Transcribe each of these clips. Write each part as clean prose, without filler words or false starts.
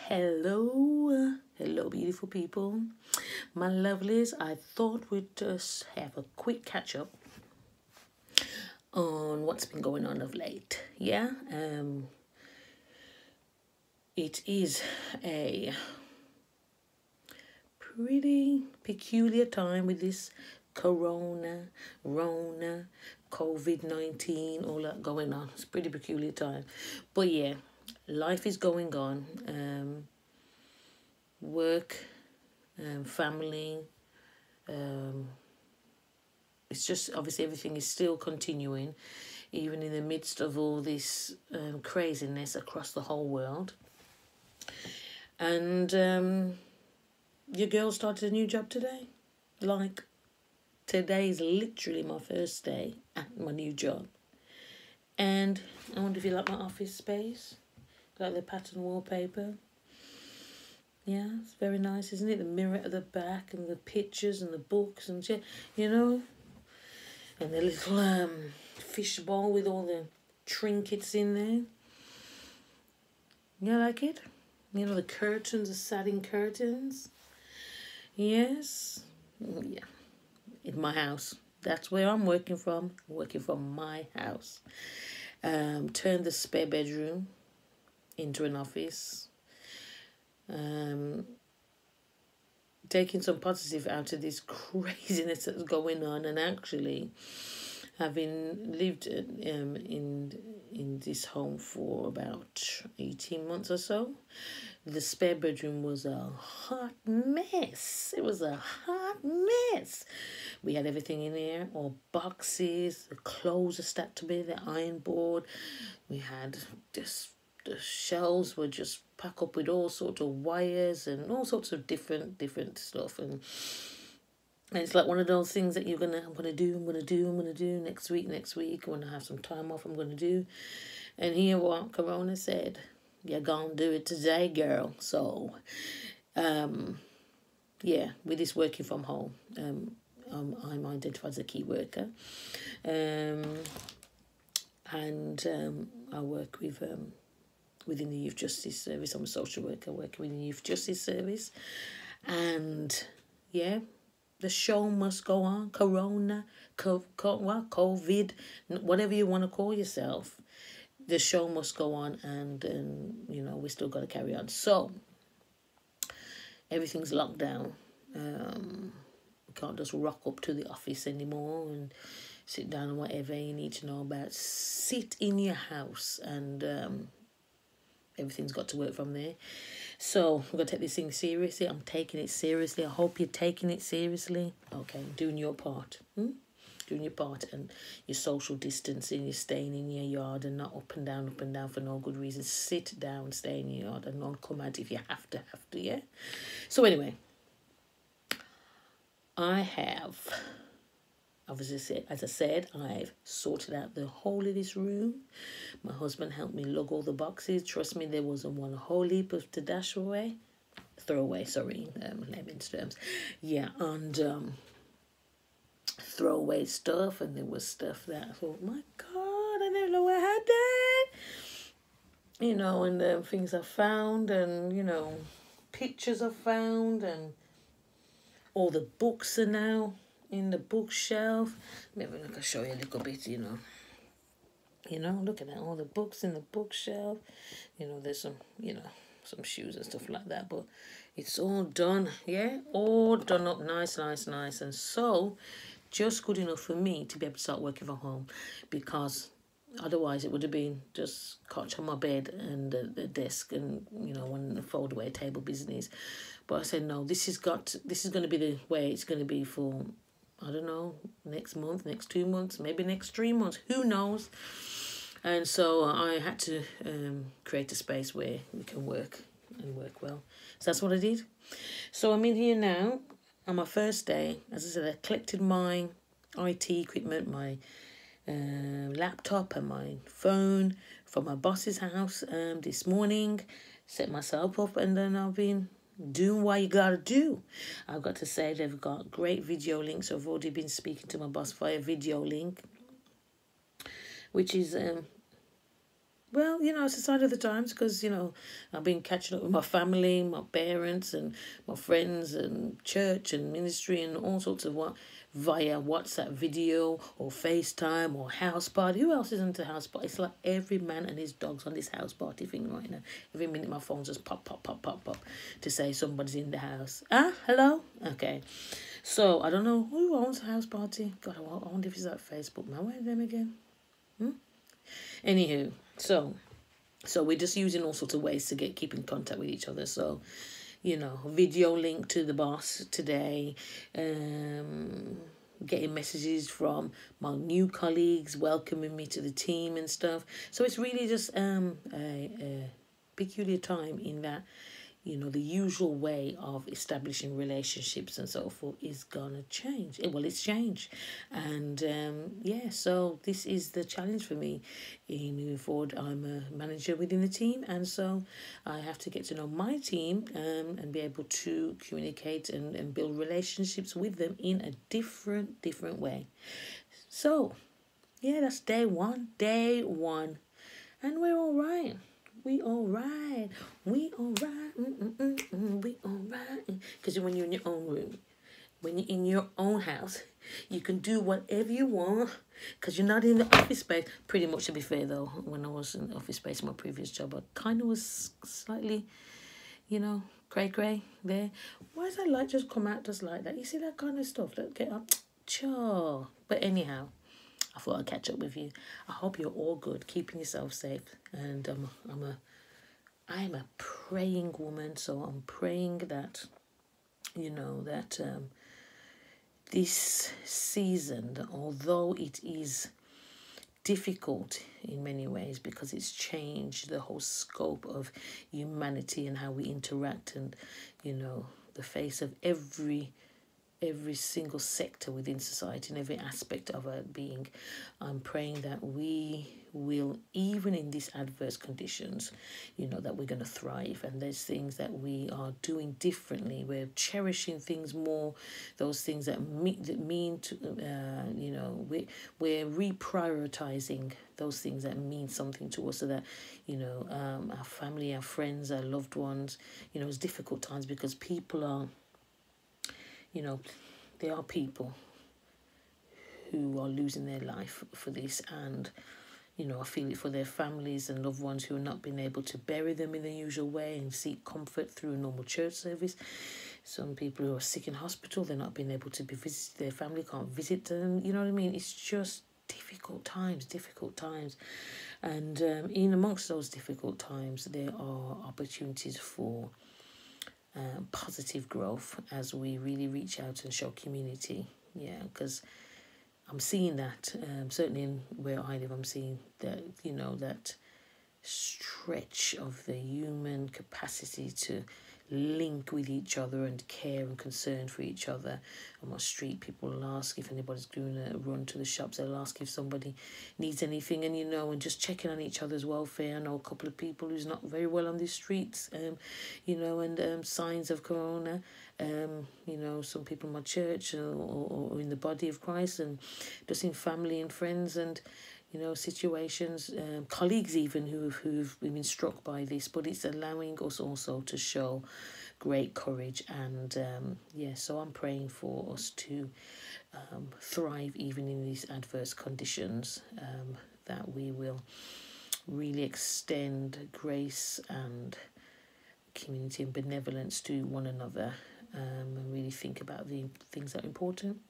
Hello, beautiful people, my lovelies. I thought we'd just have a quick catch up on what's been going on of late. It is a pretty peculiar time with this Rona, COVID-19, all that going on. It's a pretty peculiar time, but yeah, life is going on. Work, family. It's just obviously everything is still continuing, even in the midst of all this craziness across the whole world. And your girl started a new job today. Like, today is literally my first day at my new job. And I wonder if you like my office space. Like the pattern wallpaper. Yeah, it's very nice, isn't it? The mirror at the back and the pictures and the books and shit, you know. And the little fish bowl with all the trinkets in there. You like it? You know, the curtains, the satin curtains. Yes. Yeah. In my house. That's where I'm working from. Working from my house. Turned the spare bedroom into an office. Taking some positive out of this craziness that's going on, and actually having lived in this home for about 18 months or so, the spare bedroom was a hot mess. It was a hot mess. We had everything in there, all boxes, the clothes are stacked to be, the iron board. We had just, the shelves were just packed up with all sorts of wires and all sorts of different stuff. And it's like one of those things that I'm gonna do next week. When I have some time off, I'm gonna do. And here what Corona said, you're gonna do it today, girl. So yeah, with this working from home, I'm identified as a key worker. And I work with within the Youth Justice Service. I'm a social worker working with the Youth Justice Service. And yeah, the show must go on. Corona, COVID, whatever you want to call yourself, the show must go on, and you know, we still got to carry on. So everything's locked down. We can't just rock up to the office anymore and sit down and whatever you need to know about. Sit in your house, and everything's got to work from there. So I'm going to take this thing seriously. I'm taking it seriously. I hope you're taking it seriously. Okay, doing your part. Doing your part, and your social distancing, you're staying in your yard and not up and down for no good reason. Sit down, stay in your yard, and not come out if you have to, yeah? So anyway, I have, obviously, as I said, I've sorted out the whole of this room. My husband helped me lug all the boxes. Trust me, there wasn't one whole heap of to throw away, layman's terms. Yeah, and throw away stuff, and there was stuff that I thought, my God, I didn't know I had that. You know, and things I found, and, you know, pictures I found, and all the books are now in the bookshelf. Maybe I can show you a little bit, you know. You know, look at that, all the books in the bookshelf. You know, there's some, you know, some shoes and stuff like that, but it's all done, yeah? All done up nice. And so, just good enough for me to be able to start working from home, because otherwise it would have been just couch on my bed and the desk and, you know, one fold away table business. But I said, no, this is going to be the way it's going to be for, I don't know, next month, next 2 months, maybe next 3 months, who knows? And so I had to create a space where we can work and work well. So that's what I did. So I'm in here now on my first day. As I said, I collected my IT equipment, my laptop and my phone from my boss's house this morning, set myself up, and then I've been doing what you gotta do. I've got to say, they've got great video links. I've already been speaking to my boss via video link, which is Well, it's a sign of the times because, I've been catching up with my family, my parents and my friends and church and ministry and all sorts of what via WhatsApp video or FaceTime or house party. Who else is into house party? It's like every man and his dog's on this house party thing right now. Every minute my phone just pop, pop, pop, pop, pop to say somebody's in the house. Hello? Okay. So, I don't know who owns a house party. God, I wonder if it's like Facebook. Man, where are them again? Anywho, so we're just using all sorts of ways to keep in contact with each other. So, video link to the boss today, getting messages from my new colleagues welcoming me to the team and stuff. So it's really just a peculiar time in that, the usual way of establishing relationships and so forth is gonna change. Well, it's changed, and so this is the challenge for me in moving forward. I'm a manager within the team, and so I have to get to know my team and be able to communicate and build relationships with them in a different way. So, yeah, that's day one, and we're all right. We all right. We all right. We all right. Because when you're in your own room, when you're in your own house, you can do whatever you want because you're not in the office space. Pretty much, to be fair, though, when I was in the office space in my previous job, I kind of was slightly, cray there. Why does that light just come out just like that? You see that kind of stuff? Let's get up. Sure. But anyhow, I thought I'd catch up with you. I hope you're all good, keeping yourself safe. And I'm a praying woman, so I'm praying that, this season, although it is difficult in many ways because it's changed the whole scope of humanity and how we interact and, the face of every single sector within society and every aspect of our being. I'm praying that we will, even in these adverse conditions, that we're going to thrive, and there's things that we are doing differently. We're cherishing things more, those things that mean to, we're reprioritizing those things that mean something to us, so that, our family, our friends, our loved ones, it's difficult times because people are, there are people who are losing their life for this, and I feel it for their families and loved ones who are not being able to bury them in the usual way and seek comfort through a normal church service. Some people who are sick in hospital, they're not being able to be visited, their family can't visit them, you know what I mean? It's just difficult times. And in amongst those difficult times, there are opportunities for positive growth as we really reach out and show community. Yeah, because I'm seeing that, certainly in where I live, I'm seeing that, that stretch of the human capacity to link with each other and care and concern for each other. On my street, people will ask if anybody's doing a run to the shops. They'll ask if somebody needs anything, and and just checking on each other's welfare. I know a couple of people who's not very well on the streets, and signs of corona. Some people in my church or in the body of Christ, and just in family and friends and situations, colleagues even who've been struck by this, but it's allowing us also to show great courage. And so I'm praying for us to thrive even in these adverse conditions, that we will really extend grace and community and benevolence to one another, and really think about the things that are important.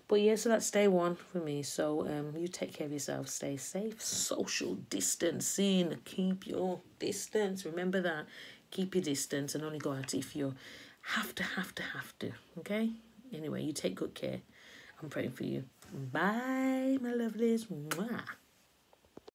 But yeah, so that's day one for me. So you take care of yourself, stay safe, social distancing, keep your distance. Remember that, keep your distance, and only go out if you have to. Okay? Anyway, you take good care. I'm praying for you. Bye, my lovelies. Mwah.